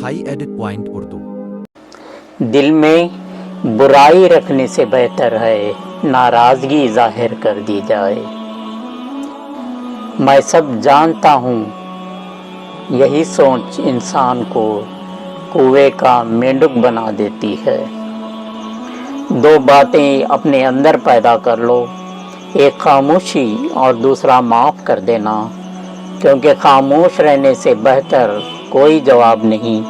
High edit point Urdu. दिल में बुराई रखने से बेहतर है नाराज़गी ज़ाहिर कर दी जाए। मैं सब जानता हूँ, यही सोच इंसान को कुएं का मेंढक बना देती है। दो बातें अपने अंदर पैदा कर लो, एक खामोशी और दूसरा माफ़ कर देना, क्योंकि खामोश रहने से बेहतर कोई जवाब नहीं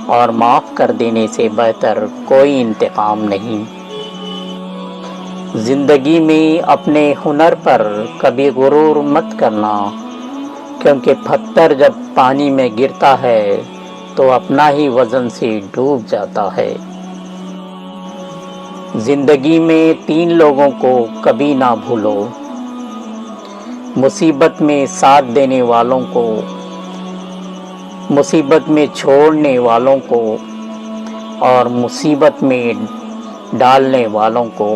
और माफ़ कर देने से बेहतर कोई इंतकाम नहीं। ज़िंदगी में अपने हुनर पर कभी गुरूर मत करना, क्योंकि पत्थर जब पानी में गिरता है तो अपना ही वज़न से डूब जाता है। ज़िंदगी में 3 लोगों को कभी ना भूलो, मुसीबत में साथ देने वालों को, मुसीबत में छोड़ने वालों को और मुसीबत में डालने वालों को।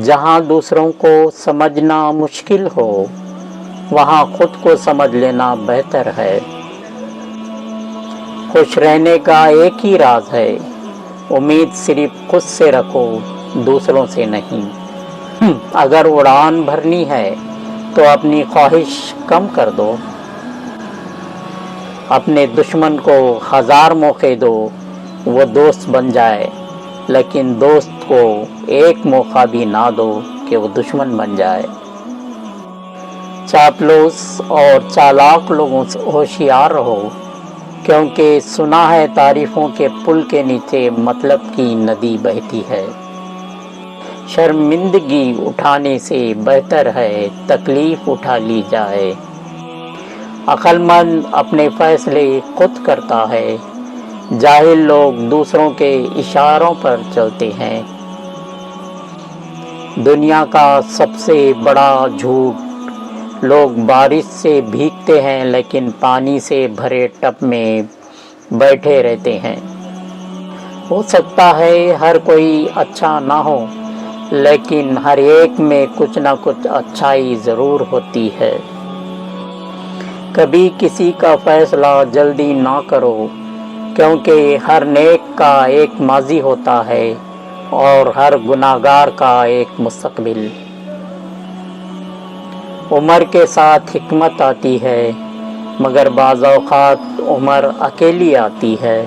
जहाँ दूसरों को समझना मुश्किल हो, वहाँ खुद को समझ लेना बेहतर है। खुश रहने का एक ही राज है, उम्मीद सिर्फ खुद से रखो, दूसरों से नहीं। अगर उड़ान भरनी है तो अपनी ख्वाहिश कम कर दो। अपने दुश्मन को 1000 मौके दो, वो दोस्त बन जाए, लेकिन दोस्त को एक मौका भी ना दो कि वो दुश्मन बन जाए। चापलूस और चालाक लोगों से होशियार रहो, क्योंकि सुना है तारीफों के पुल के नीचे मतलब की नदी बहती है। शर्मिंदगी उठाने से बेहतर है तकलीफ उठा ली जाए। अक्लमंद अपने फैसले खुद करता है, जाहिल लोग दूसरों के इशारों पर चलते हैं। दुनिया का सबसे बड़ा झूठ, लोग बारिश से भीगते हैं लेकिन पानी से भरे टब में बैठे रहते हैं। हो सकता है हर कोई अच्छा ना हो, लेकिन हर एक में कुछ ना कुछ अच्छाई ज़रूर होती है। कभी किसी का फैसला जल्दी ना करो, क्योंकि हर नेक का एक माजी होता है और हर गुनाहगार का एक मुस्तकबिल। उम्र के साथ हिकमत आती है, मगर बाज़ औक़ात उम्र अकेली आती है।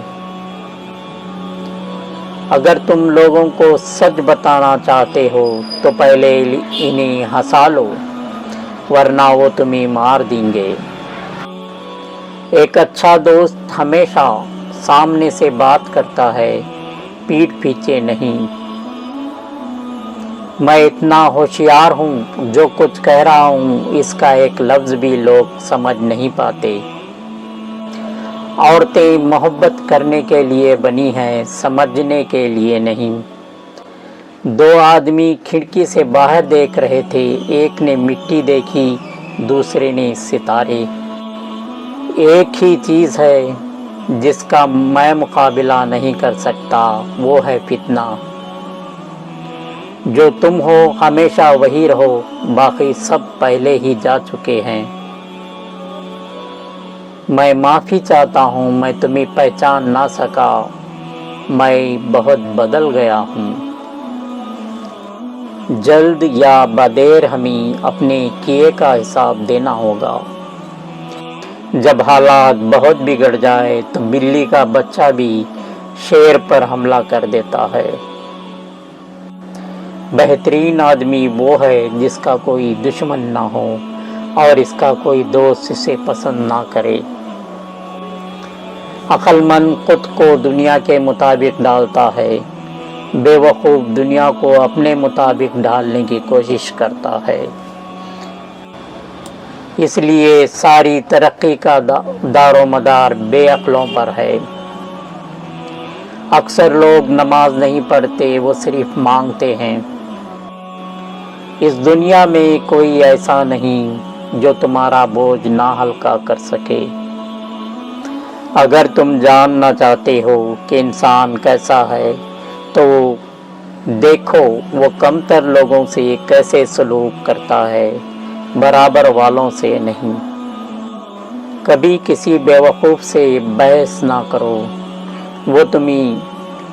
अगर तुम लोगों को सच बताना चाहते हो तो पहले इन्हें हंसा लो, वरना वो तुम्हें मार देंगे। एक अच्छा दोस्त हमेशा सामने से बात करता है, पीठ पीछे नहीं। मैं इतना होशियार हूँ, जो कुछ कह रहा हूँ इसका एक लफ्ज़ भी लोग समझ नहीं पाते। औरतें मोहब्बत करने के लिए बनी हैं, समझने के लिए नहीं। 2 आदमी खिड़की से बाहर देख रहे थे, एक ने मिट्टी देखी, दूसरे ने सितारे। एक ही चीज़ है जिसका मैं मुकाबला नहीं कर सकता, वो है फितना। जो तुम हो हमेशा वही रहो, बाकी सब पहले ही जा चुके हैं। मैं माफ़ी चाहता हूँ, मैं तुम्हें पहचान ना सका, मैं बहुत बदल गया हूँ। जल्द या बदेर हमें अपने किए का हिसाब देना होगा। जब हालात बहुत बिगड़ जाए तो बिल्ली का बच्चा भी शेर पर हमला कर देता है। बेहतरीन आदमी वो है जिसका कोई दुश्मन ना हो और इसका कोई दोस्त इसे पसंद ना करे। अक्लमंद खुद को दुनिया के मुताबिक डालता है, बेवकूफ़ दुनिया को अपने मुताबिक ढालने की कोशिश करता है। इसलिए सारी तरक्की का दारोमदार बेअक्लों पर है। अक्सर लोग नमाज नहीं पढ़ते, वो सिर्फ मांगते हैं। इस दुनिया में कोई ऐसा नहीं जो तुम्हारा बोझ ना हल्का कर सके। अगर तुम जानना चाहते हो कि इंसान कैसा है, तो देखो वो कमतर लोगों से कैसे सलूक करता है, बराबर वालों से नहीं। کبھی کسی بیوقوف سے بحث نہ کرو، وہ تمہیں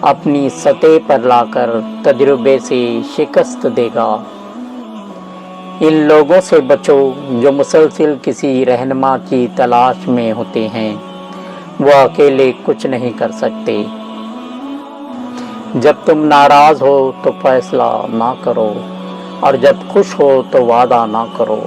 اپنی سطح پر لا کر تجربے سے شکست دے گا۔ ان لوگوں سے بچو جو مسلسل کسی رہنما کی تلاش میں ہوتے ہیں، وہ اکیلے کچھ نہیں کر سکتے۔ جب تم ناراض ہو تو فیصلہ نہ کرو، اور جب خوش ہو تو وعدہ نہ کرو۔